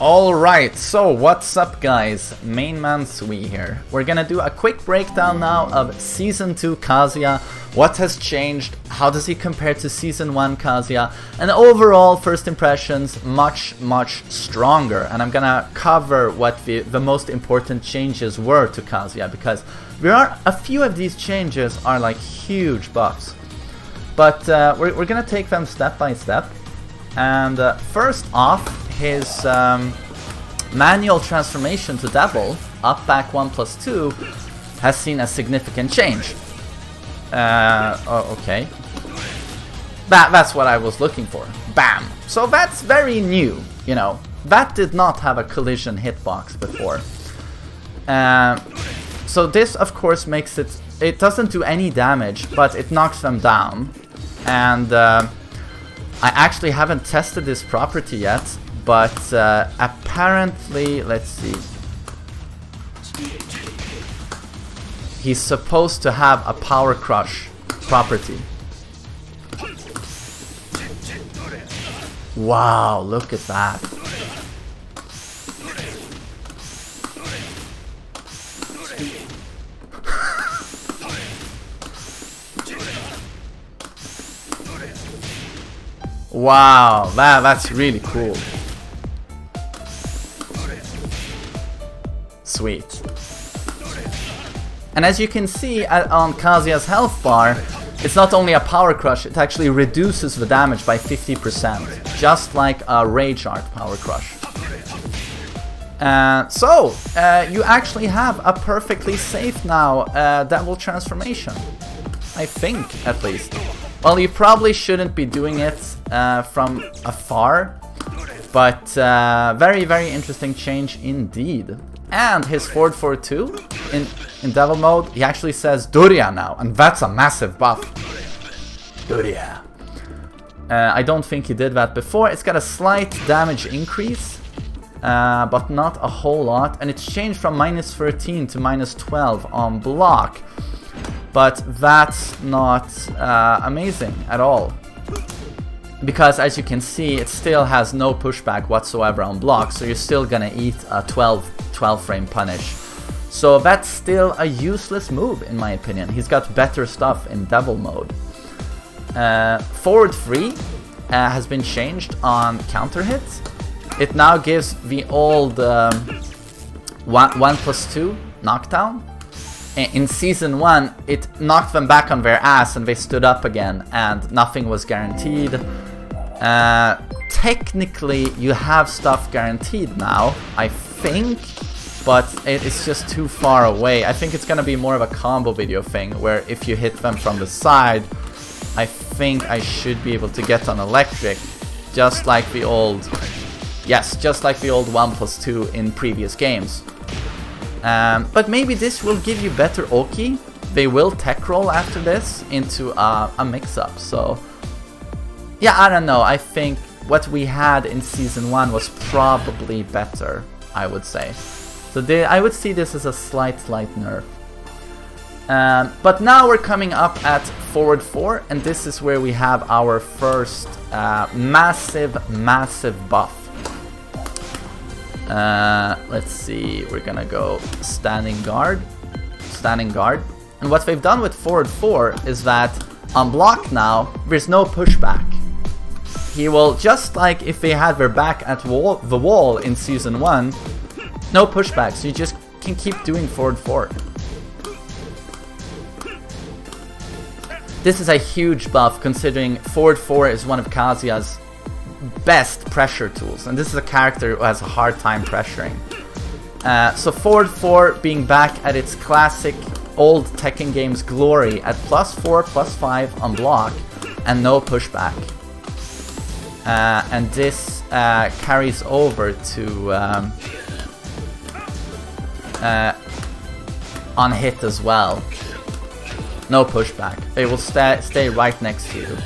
Alright, so what's up guys, MainManSWE here. We're gonna do a quick breakdown now of Season 2 Kazuya, what has changed, how does he compare to Season 1 Kazuya, and overall first impressions much stronger. And I'm gonna cover what the most important changes were to Kazuya, because a few of these changes are like huge buffs. But we're gonna take them step by step. And first off, his manual transformation to Devil, up back 1+2, has seen a significant change. Okay. That's what I was looking for. Bam! So that's very new, you know. That did not have a collision hitbox before. So this, of course, makes it doesn't do any damage, but it knocks them down. And I actually haven't tested this property yet, but apparently, let's see, he's supposed to have a power crush property. Wow, look at that. Wow, that's really cool. Sweet. And as you can see on Kazuya's health bar, it's not only a power crush, it actually reduces the damage by 50%, just like a Rage Art power crush. So you actually have a perfectly safe now Devil transformation, I think, at least. Well, you probably shouldn't be doing it from afar, but very interesting change indeed. And his forward 4-2 in Devil mode, he actually says Durya now, and that's a massive buff. Durya. I don't think he did that before. It's got a slight damage increase, but not a whole lot, and it's changed from -13 to -12 on block. But that's not amazing at all, because as you can see, it still has no pushback whatsoever on block, so you're still gonna eat a 12 frame punish. So that's still a useless move in my opinion. He's got better stuff in Devil mode. Forward 3 has been changed on counter hits. It now gives the old 1+2 knockdown. In Season 1, it knocked them back on their ass and they stood up again, and nothing was guaranteed. Technically, you have stuff guaranteed now, I think, but it's just too far away. I think it's gonna be more of a combo video thing, where if you hit them from the side, I think I should be able to get on electric, just like the old... Yes, just like the old 1+2 in previous games. But maybe this will give you better Oki. They will tech roll after this into a mix-up, so... Yeah, I don't know, I think what we had in Season 1 was probably better, I would say. So I would see this as a slight nerf. But now we're coming up at forward 4, and this is where we have our first massive buff. Let's see, we're gonna go standing guard. And what they've done with forward 4 is that on block now, there's no pushback. He will, just like if they had their back at the wall in Season 1, no pushback, so you just can keep doing forward 4. This is a huge buff, considering forward 4 is one of Kazuya's best pressure tools, and this is a character who has a hard time pressuring. So forward 4 being back at its classic old Tekken games glory at +4, +5 on block, and no pushback. And this carries over to on hit as well. No pushback. They will stay right next to you.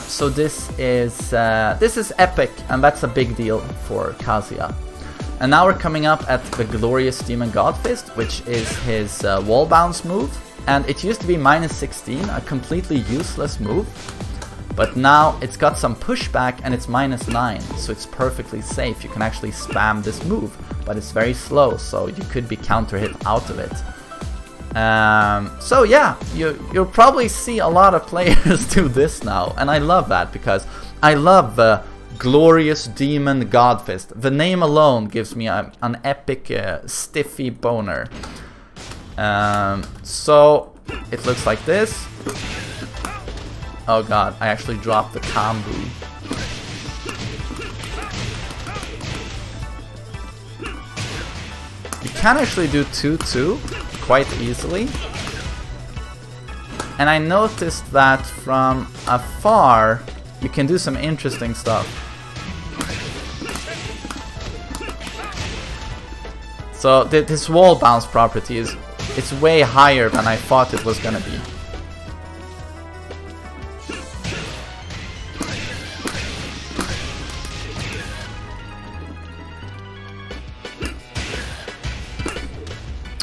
So this is epic, and that's a big deal for Kazuya. And now we're coming up at the glorious Demon God Fist, which is his wall bounce move, and it used to be -16, a completely useless move. But now it's got some pushback and it's -9, so it's perfectly safe. You can actually spam this move, but it's very slow, so you could be counter hit out of it. So yeah, you'll probably see a lot of players do this now, and I love that because I love the Glorious Demon Godfist. The name alone gives me an epic stiffy boner. So it looks like this. Oh god, I actually dropped the combo. You can actually do 2-2 quite easily. And I noticed that from afar you can do some interesting stuff. So this wall bounce property it's way higher than I thought it was gonna be.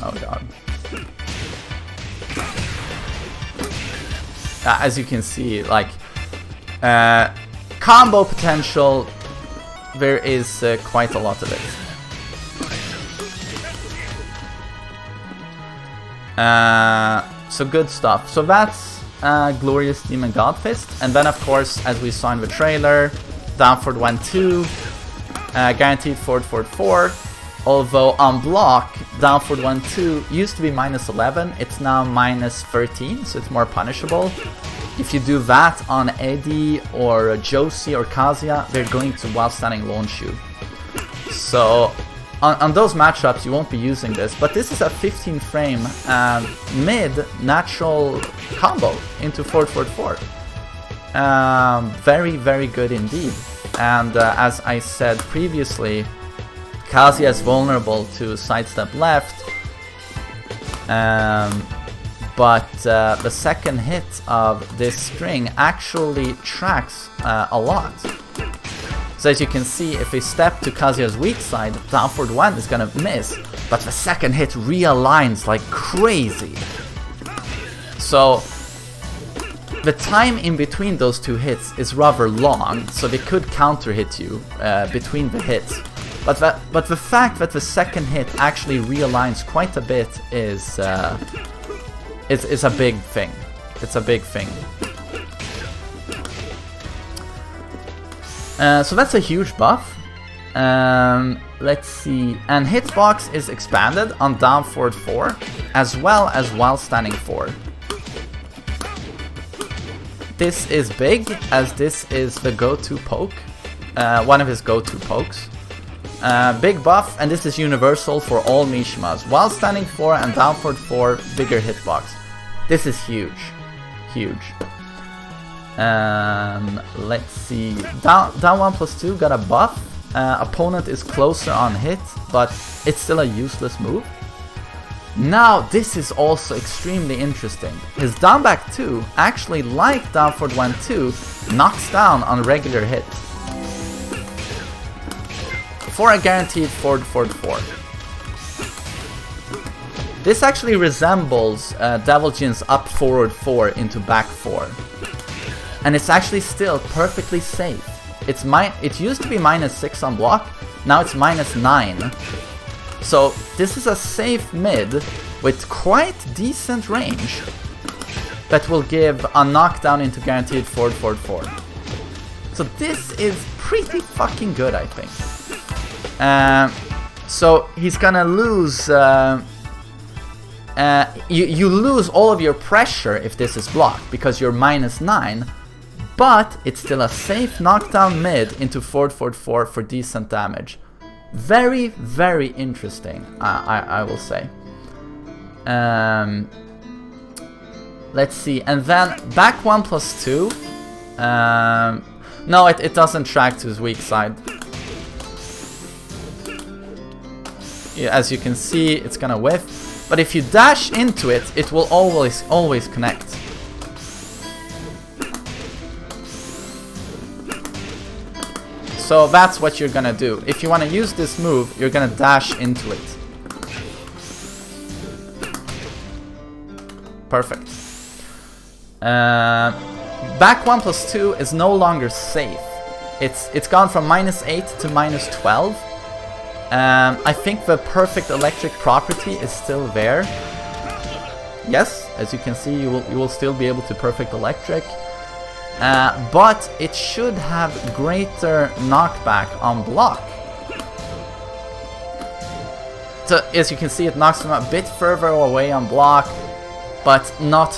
Oh god. As you can see, like combo potential, there is quite a lot of it. So good stuff. So that's Glorious Demon Godfist. And then of course, as we saw in the trailer, down forward 1-2, guaranteed forward 4. Although on block, down forward 1-2 used to be -11, it's now -13, so it's more punishable. If you do that on Eddie or Josie or Kazuya, they're going to while standing launch you. So on those matchups you won't be using this, but this is a 15 frame mid natural combo into forward 4. Very, very good indeed. And as I said previously, Kazuya is vulnerable to sidestep left, but the second hit of this string actually tracks a lot. So as you can see, if we step to Kazuya's weak side, down forward 1 is gonna miss, but the second hit realigns like crazy. So the time in between those two hits is rather long, so they could counter hit you between the hits. But the fact that the second hit actually realigns quite a bit is a big thing. It's a big thing. So that's a huge buff. Let's see. And hitbox is expanded on down forward 4 as well as while standing 4. This is big, as this is the go-to poke, one of his go-to pokes. Big buff, and this is universal for all Mishimas. While standing 4 and down forward 4, bigger hitbox. This is huge. Huge. Let's see. Down 1+2 got a buff. Opponent is closer on hit, but it's still a useless move. Now this is also extremely interesting. His down back 2, actually like down forward 1-2, knocks down on regular hit for a guaranteed forward 4. This actually resembles Devil Jin's up forward 4 into back 4. And it's actually still perfectly safe. It used to be -6 on block, now it's -9. So this is a safe mid with quite decent range that will give a knockdown into guaranteed forward 4. So this is pretty fucking good, I think. So he's gonna lose. You lose all of your pressure if this is blocked because you're -9, but it's still a safe knockdown mid into forward 4 for decent damage. Very, very interesting, I will say. Let's see, and then back 1+2. No, it doesn't track to his weak side. Yeah, as you can see, it's gonna whiff. But if you dash into it, it will always connect. So that's what you're gonna do. If you wanna use this move, you're gonna dash into it. Perfect. back 1+2 is no longer safe. It's gone from -8 to -12. I think the perfect electric property is still there. Yes, as you can see, you will still be able to perfect electric. But it should have greater knockback on block. So as you can see, it knocks them a bit further away on block, but not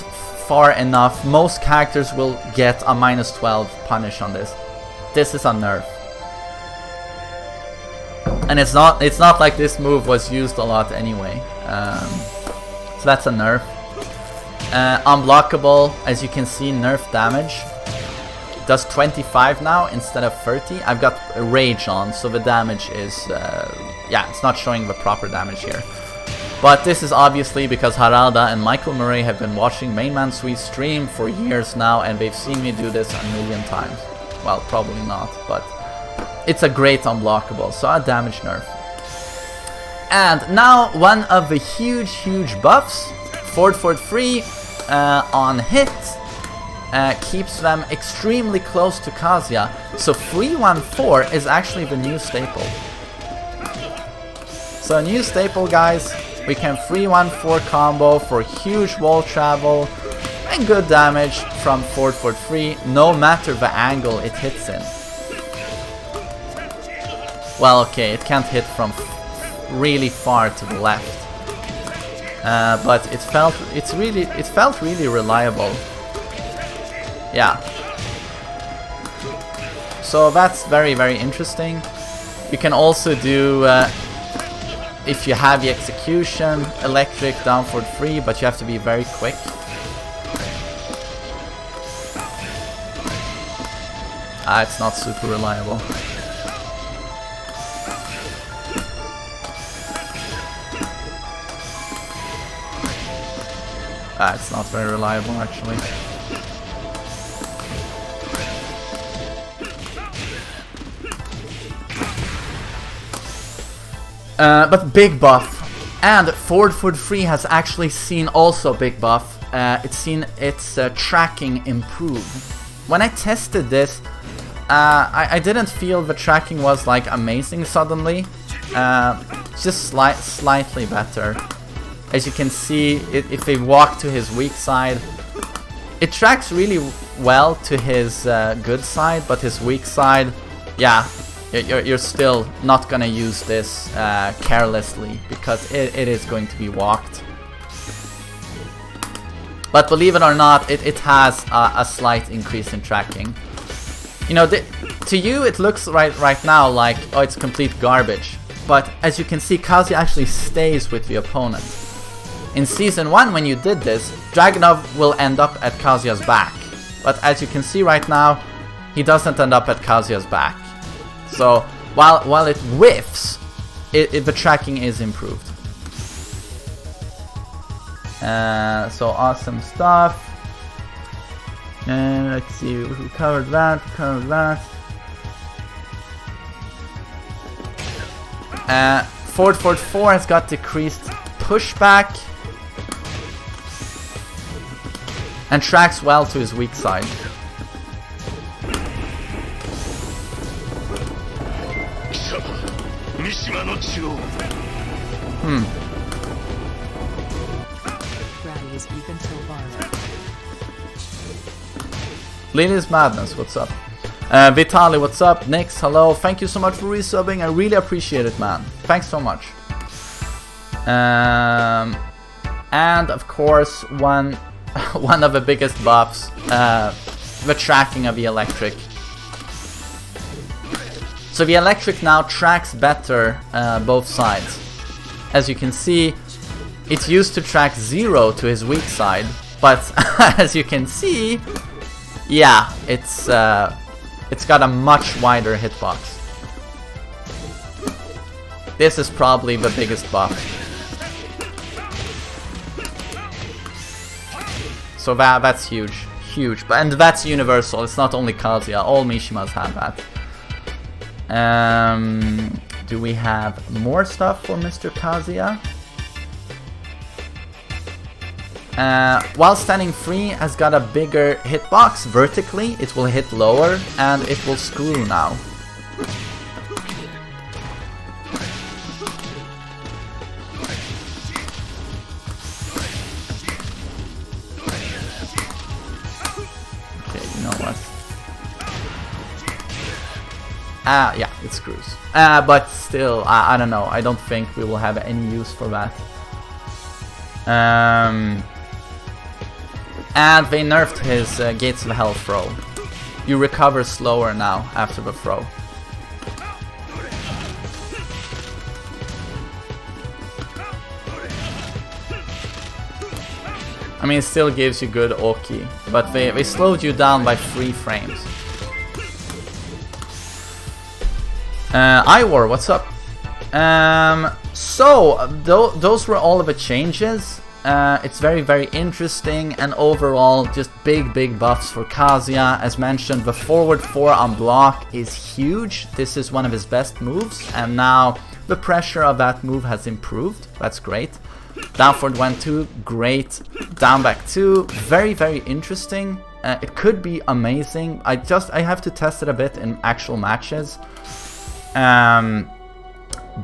far enough. Most characters will get a -12 punish on this. This is a nerf. And it's not like this move was used a lot anyway. So that's a nerf. Unblockable, as you can see, nerf damage. Does 25 now instead of 30. I've got rage on, so the damage is yeah, it's not showing the proper damage here. But this is obviously because Haralda and Michael Murray have been watching MainManSWE stream for years now, and they've seen me do this a million times. Well, probably not, but it's a great unblockable, so a damage nerf. And now one of the huge buffs, forward 3 on hit, keeps them extremely close to Kazuya. So 3-1-4 is actually the new staple. So a new staple, guys. We can 3-1-4 combo for huge wall travel and good damage from forward 3, no matter the angle it hits in. Well, okay, it can't hit from really far to the left, but it felt really reliable. Yeah. So that's very interesting. You can also do, if you have the execution, electric down forward 3, but you have to be very quick. It's not super reliable. It's not very reliable actually. But big buff, and forward 3 has actually seen also big buff. It's seen its tracking improve. When I tested this, I didn't feel the tracking was like amazing suddenly. Just slightly better. As you can see, if they walk to his weak side, it tracks really well to his good side, but his weak side, yeah. You're still not gonna use this carelessly, because it is going to be walked. But believe it or not, it has a slight increase in tracking. You know, to you it looks right now like, oh, it's complete garbage. But as you can see, Kazuya actually stays with the opponent. In Season 1, when you did this, Dragunov will end up at Kazuya's back. But as you can see right now, he doesn't end up at Kazuya's back. So while it whiffs, the tracking is improved. So awesome stuff. Let's see, we covered that. Forward 4 has got decreased pushback and tracks well to his weak side. Lily's Madness, what's up? Vitali, what's up? Nix, hello. Thank you so much for resubbing. I really appreciate it, man. Thanks so much. And of course, one of the biggest buffs, the tracking of the electric. So the electric now tracks better both sides. As you can see, it used to track 0 to his weak side, but as you can see, yeah, it's got a much wider hitbox. This is probably the biggest buff. So that's huge, and that's universal. It's not only Kazuya. All Mishimas have that. Do we have more stuff for Mr. Kazuya? while standing free has got a bigger hitbox vertically. It will hit lower and it will screw now. Okay, you know what? Yeah, it screws. But still, I don't know. I don't think we will have any use for that. And they nerfed his Gates of Hell throw. You recover slower now after the throw. I mean, it still gives you good Oki, but they slowed you down by 3 frames. Ivor, what's up? So, those were all of the changes. It's very, very interesting, and overall, just big buffs for Kazuya. As mentioned, the forward 4 on block is huge. This is one of his best moves, and now the pressure of that move has improved. That's great. Down forward 1-2, great. Down back 2, very, very interesting. It could be amazing. I have to test it a bit in actual matches.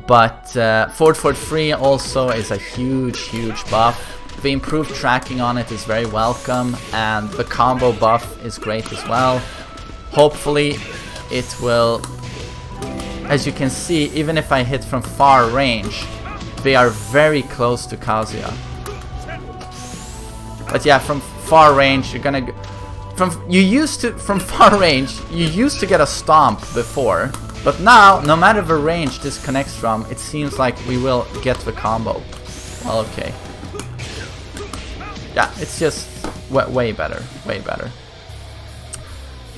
But forward 3 also is a huge buff. The improved tracking on it is very welcome, and the combo buff is great as well. Hopefully it will, as you can see, even if I hit from far range, they are very close to Kazuya. But yeah, from far range you're gonna from far range you used to get a stomp before. But now, no matter the range this connects from, it seems like we will get the combo. Well, okay. Yeah, it's just way better, way better.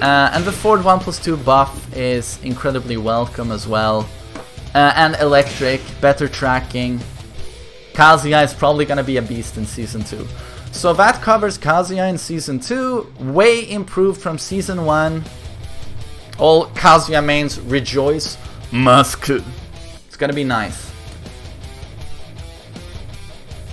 And the forward 1+2 buff is incredibly welcome as well. And electric, better tracking. Kazuya is probably gonna be a beast in Season 2. So that covers Kazuya in Season 2. Way improved from Season 1. All Kazuya mains rejoice. Musk. It's gonna be nice.